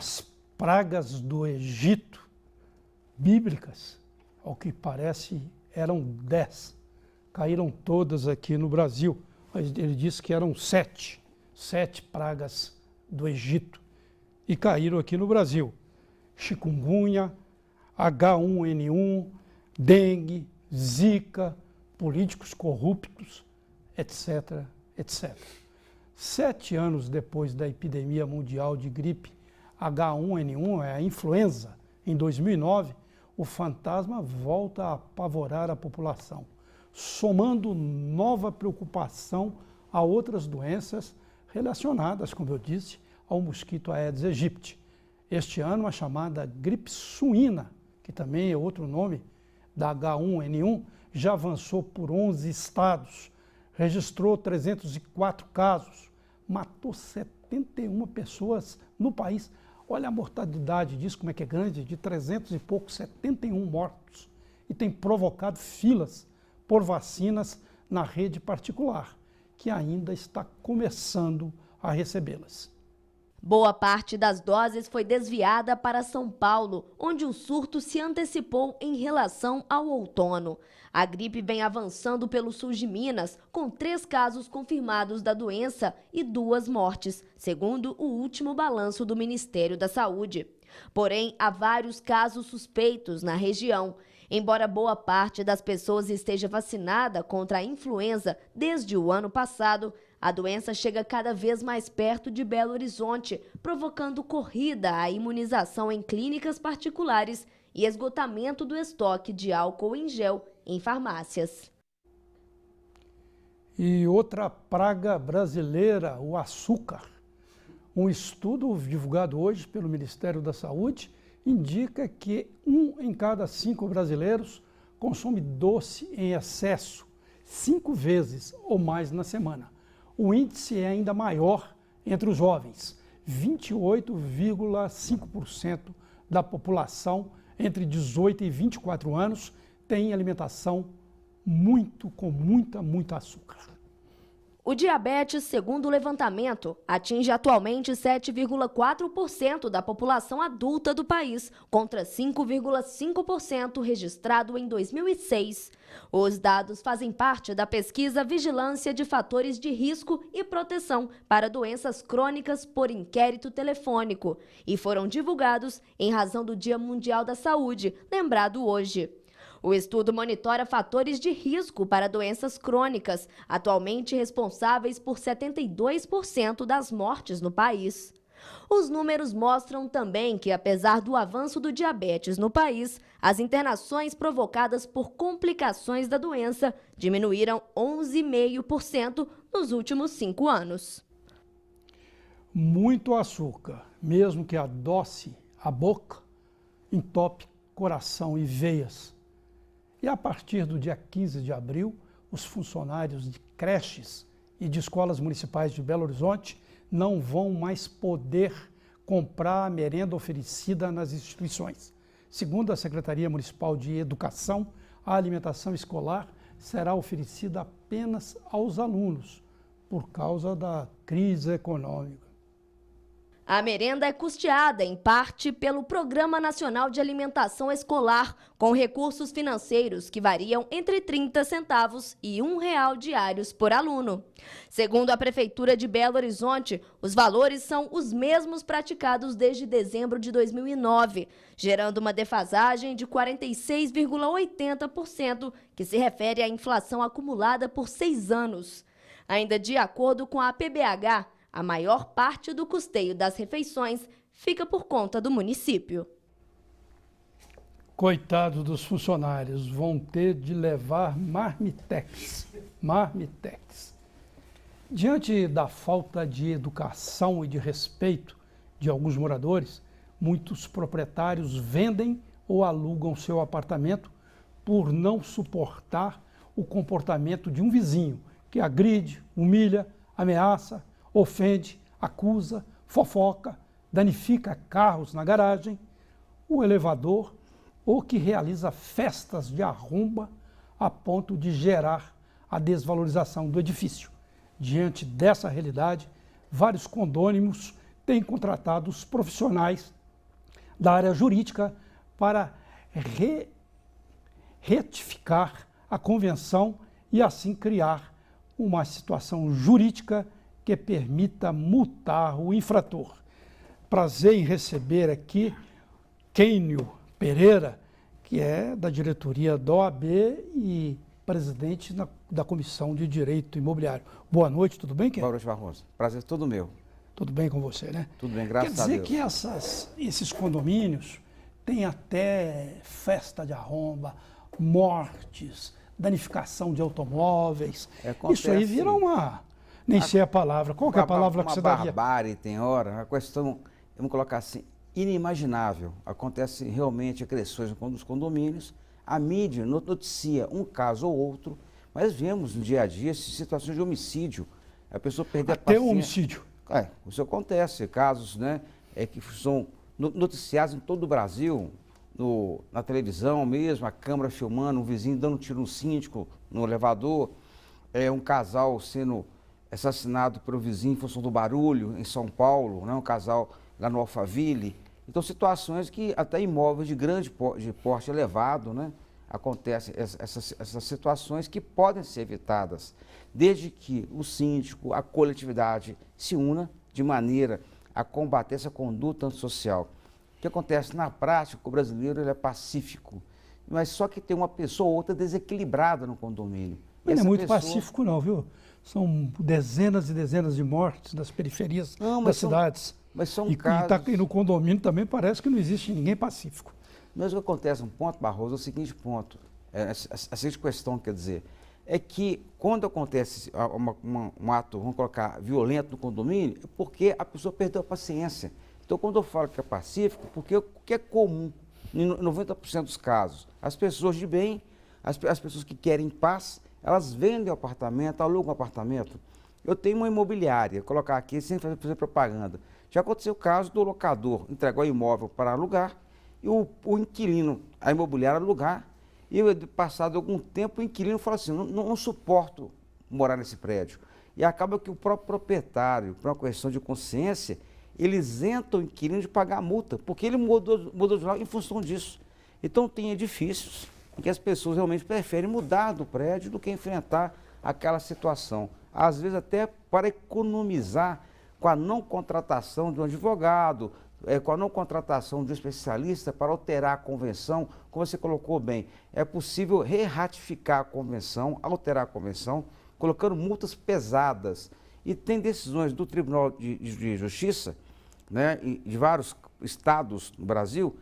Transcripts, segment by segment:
As pragas do Egito, bíblicas, ao que parece, eram 10. Caíram todas aqui no Brasil. Mas ele disse que eram 7 pragas do Egito. E caíram aqui no Brasil. Chikungunya, H1N1, dengue, zika, políticos corruptos, etc, etc. 7 anos depois da epidemia mundial de gripe H1N1, a influenza, em 2009, o fantasma volta a apavorar a população, somando nova preocupação a outras doenças relacionadas, como eu disse, ao mosquito Aedes aegypti. Este ano, a chamada gripe suína, que também é outro nome da H1N1, já avançou por 11 estados, registrou 304 casos, matou 71 pessoas no país. Olha a mortalidade disso, como é que é grande, de 300 e poucos, 71 mortos. E tem provocado filas por vacinas na rede particular, que ainda está começando a recebê-las. Boa parte das doses foi desviada para São Paulo, onde o surto se antecipou em relação ao outono. A gripe vem avançando pelo sul de Minas, com 3 casos confirmados da doença e 2 mortes, segundo o último balanço do Ministério da Saúde. Porém, há vários casos suspeitos na região. Embora boa parte das pessoas esteja vacinada contra a influenza desde o ano passado, a doença chega cada vez mais perto de Belo Horizonte, provocando corrida à imunização em clínicas particulares e esgotamento do estoque de álcool em gel em farmácias. E outra praga brasileira, o açúcar. Um estudo divulgado hoje pelo Ministério da Saúde indica que 1 em cada 5 brasileiros consome doce em excesso, 5 vezes ou mais na semana. O índice é ainda maior entre os jovens. 28,5% da população entre 18 e 24 anos tem alimentação com muito açúcar. O diabetes, segundo o levantamento, atinge atualmente 7,4% da população adulta do país, contra 5,5% registrado em 2006. Os dados fazem parte da pesquisa Vigilância de Fatores de Risco e Proteção para Doenças Crônicas por Inquérito Telefônico e foram divulgados em razão do Dia Mundial da Saúde, lembrado hoje. O estudo monitora fatores de risco para doenças crônicas, atualmente responsáveis por 72% das mortes no país. Os números mostram também que, apesar do avanço do diabetes no país, as internações provocadas por complicações da doença diminuíram 11,5% nos últimos 5 anos. Muito açúcar, mesmo que adoce a boca, entope coração e veias. E a partir do dia 15 de abril, os funcionários de creches e de escolas municipais de Belo Horizonte não vão mais poder comprar a merenda oferecida nas instituições. Segundo a Secretaria Municipal de Educação, a alimentação escolar será oferecida apenas aos alunos, por causa da crise econômica. A merenda é custeada, em parte, pelo Programa Nacional de Alimentação Escolar, com recursos financeiros que variam entre 30 centavos e R$1 diários por aluno. Segundo a Prefeitura de Belo Horizonte, os valores são os mesmos praticados desde dezembro de 2009, gerando uma defasagem de 46,80%, que se refere à inflação acumulada por 6 anos. Ainda de acordo com a PBH, a maior parte do custeio das refeições fica por conta do município. Coitados dos funcionários, vão ter de levar marmitex. Diante da falta de educação e de respeito de alguns moradores, muitos proprietários vendem ou alugam seu apartamento por não suportar o comportamento de um vizinho que agride, humilha, ameaça, ofende, acusa, fofoca, danifica carros na garagem, o elevador ou que realiza festas de arromba a ponto de gerar a desvalorização do edifício. Diante dessa realidade, vários condôminos tem contratado os profissionais da área jurídica para retificar a convenção e assim criar uma situação jurídica que permita multar o infrator. Prazer em receber aqui Kênio Pereira, que é da diretoria da OAB e presidente da Comissão de Direito Imobiliário. Boa noite, tudo bem, Kênio? Boa noite, Barroso. Prazer todo meu. Tudo bem com você, né? Tudo bem, graças a Deus. Quer dizer que esses condomínios têm até festa de arromba, mortes, danificação de automóveis. Isso aí vira uma... Nem sei a palavra. Qual que é a palavra que você daria? Uma barbárie, tem hora, uma questão, vamos colocar assim, inimaginável. Acontece realmente agressões nos condomínios, a mídia noticia um caso ou outro, mas vemos no dia a dia situações de homicídio, a pessoa perder a paciência. Até o homicídio. Isso acontece, casos, né, que são noticiados em todo o Brasil, na televisão mesmo, a câmera filmando, um vizinho dando um tiro no síndico, no elevador, um casal sendo assassinado pelo vizinho em função do barulho, em São Paulo, né, um casal lá no Alphaville. Então, situações que até imóveis de porte elevado, né, acontecem essas situações que podem ser evitadas, desde que o síndico, a coletividade se una de maneira a combater essa conduta antissocial. O que acontece na prática, o brasileiro ele é pacífico, mas só que tem uma pessoa ou outra desequilibrada no condomínio. Mas não é muito pacífico não, viu? São dezenas e dezenas de mortes nas periferias das cidades. Mas são casos... E no condomínio também parece que não existe ninguém pacífico. Mas o que acontece, um ponto, Barroso, é o seguinte ponto, a seguinte questão, quer dizer, é que quando acontece um ato, vamos colocar, violento no condomínio, é porque a pessoa perdeu a paciência. Então, quando eu falo que é pacífico, porque o que é comum, em 90% dos casos, as pessoas de bem, as pessoas que querem paz, elas vendem o apartamento, alugam o apartamento. Eu tenho uma imobiliária, vou colocar aqui sem fazer propaganda. Já aconteceu o caso do locador entregou o imóvel para alugar e o inquilino, a imobiliária alugar, e passado algum tempo o inquilino fala assim, não suporto morar nesse prédio. E acaba que o próprio proprietário, por uma questão de consciência, ele isenta o inquilino de pagar a multa, porque ele mudou de lá em função disso. Então tem edifícios em que as pessoas realmente preferem mudar do prédio do que enfrentar aquela situação. Às vezes até para economizar com a não contratação de um advogado, com a não contratação de um especialista para alterar a convenção, como você colocou bem, é possível ratificar a convenção, alterar a convenção, colocando multas pesadas. E tem decisões do Tribunal de Justiça, né, de vários estados no Brasil,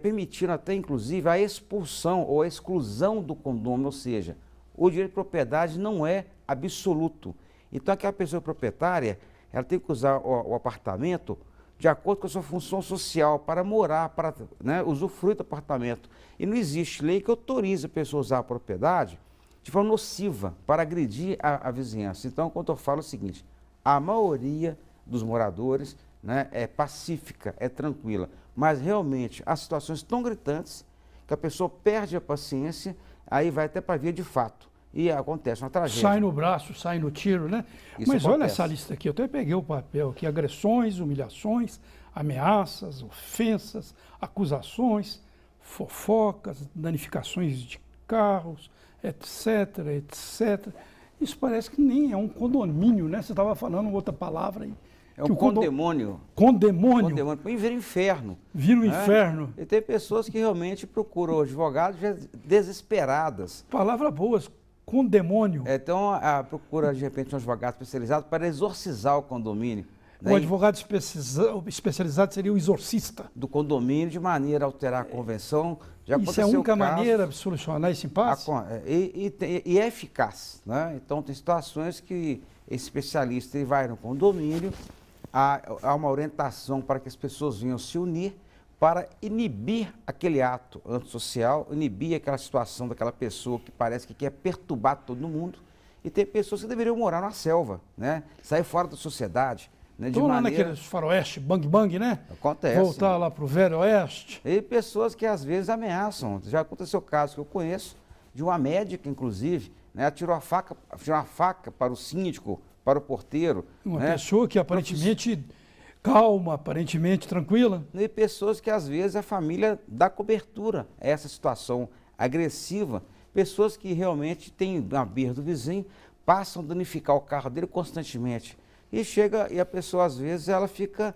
permitindo até inclusive a expulsão ou a exclusão do condomínio, ou seja, o direito de propriedade não é absoluto. Então aquela pessoa proprietária, ela tem que usar o apartamento de acordo com a sua função social, para morar, para, né, usufruir do apartamento. E não existe lei que autorize a pessoa a usar a propriedade de forma nociva, para agredir a vizinhança. Então, quando eu falo o seguinte, a maioria dos moradores, né, é pacífica, é tranquila, mas realmente há situações tão gritantes que a pessoa perde a paciência, aí vai até para a via de fato. E acontece uma tragédia. Sai no braço, sai no tiro, né? Isso Mas acontece. olha essa lista aqui, eu até peguei o papel aqui, agressões, humilhações, ameaças, ofensas, acusações, fofocas, danificações de carros, etc, etc. Isso parece que nem é um condomínio, né? Você estava falando outra palavra aí. É um condemônio. Condemônio. Vira inferno. Vira um né? inferno. E tem pessoas que realmente procuram advogados já desesperadas. Palavra boa, condemônio. Então, procura de repente um advogado especializado para exorcizar o condomínio. O advogado especializado seria o exorcista. Do condomínio, de maneira a alterar a convenção. Isso é a única maneira de solucionar esse impasse? E é eficaz. Né? Então, tem situações que esse especialista ele vai no condomínio, há uma orientação para que as pessoas venham se unir para inibir aquele ato antissocial, inibir aquela situação daquela pessoa que parece que quer perturbar todo mundo. E tem pessoas que deveriam morar na selva, né? Sair fora da sociedade. Né? Estão lá naqueles faroeste, bang-bang, né? Acontece. Voltar lá para o Velho Oeste. E pessoas que às vezes ameaçam. Já aconteceu o caso que eu conheço, de uma médica, inclusive, né? Atirou a faca para o síndico, para o porteiro. Uma né? pessoa que aparentemente calma, aparentemente tranquila. E pessoas que às vezes a família dá cobertura a essa situação agressiva, pessoas que realmente têm na birra do vizinho, passam a danificar o carro dele constantemente. E chega, e a pessoa às vezes ela fica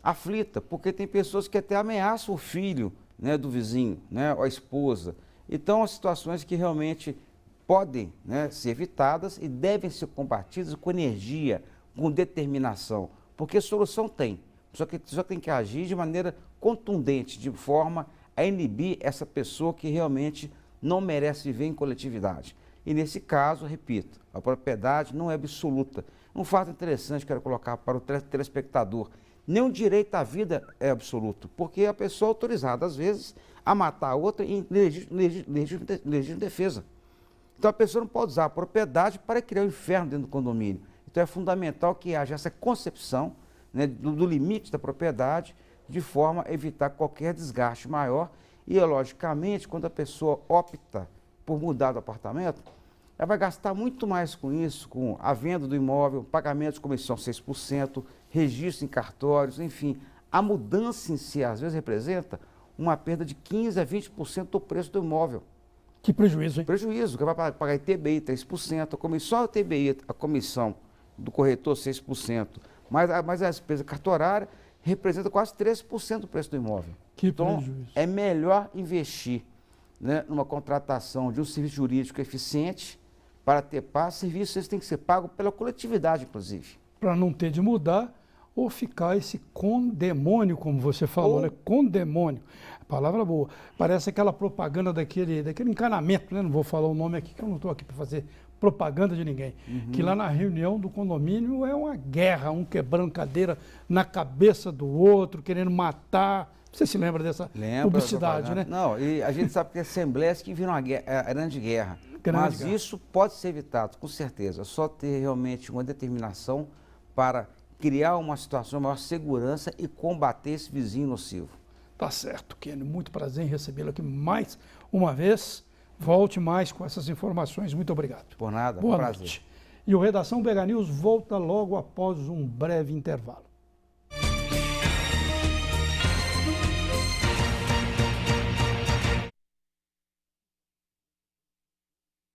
aflita, porque tem pessoas que até ameaçam o filho, né, do vizinho, né, ou a esposa. Então, as situações que realmente podem, né, ser evitadas e devem ser combatidas com energia, com determinação, porque solução tem, só que tem que agir de maneira contundente, de forma a inibir essa pessoa que realmente não merece viver em coletividade. E nesse caso, repito, a propriedade não é absoluta. Um fato interessante que eu quero colocar para o telespectador: nenhum direito à vida é absoluto, porque a pessoa é autorizada, às vezes, a matar a outra em legítima defesa. Então a pessoa não pode usar a propriedade para criar um inferno dentro do condomínio. Então é fundamental que haja essa concepção, né, do limite da propriedade, de forma a evitar qualquer desgaste maior. E, logicamente, quando a pessoa opta por mudar do apartamento, ela vai gastar muito mais com isso, com a venda do imóvel, pagamento de comissão 6%, registro em cartórios, enfim. A mudança em si, às vezes, representa uma perda de 15% a 20% do preço do imóvel. Que prejuízo, hein? Prejuízo, que vai pagar ITBI 3%, a comissão ITBI, a comissão do corretor 6%, mas a despesa cartorária representa quase 13% do preço do imóvel. Que então, prejuízo. é melhor investir, né, numa contratação de um serviço jurídico eficiente para ter paz. Serviços esses têm que ser pagos pela coletividade, inclusive. Para não ter de mudar ou ficar esse condemônio, como você falou, né? Condemônio. Palavra boa. Parece aquela propaganda daquele encanamento, né? Não vou falar o nome aqui, que eu não estou aqui para fazer propaganda de ninguém. Que lá na reunião do condomínio é uma guerra, um quebrando cadeira na cabeça do outro, querendo matar. Você se lembra dessa publicidade, né? Não, e a gente sabe que assembleias que viram a grande guerra. Mas guerra. isso pode ser evitado, com certeza. Só ter realmente uma determinação para criar uma situação de maior segurança e combater esse vizinho nocivo. Tá certo, Kenny. Muito prazer em recebê-lo aqui mais uma vez. Volte mais com essas informações. Muito obrigado. Por nada, Boa prazer. noite. E o Redação BH News volta logo após um breve intervalo.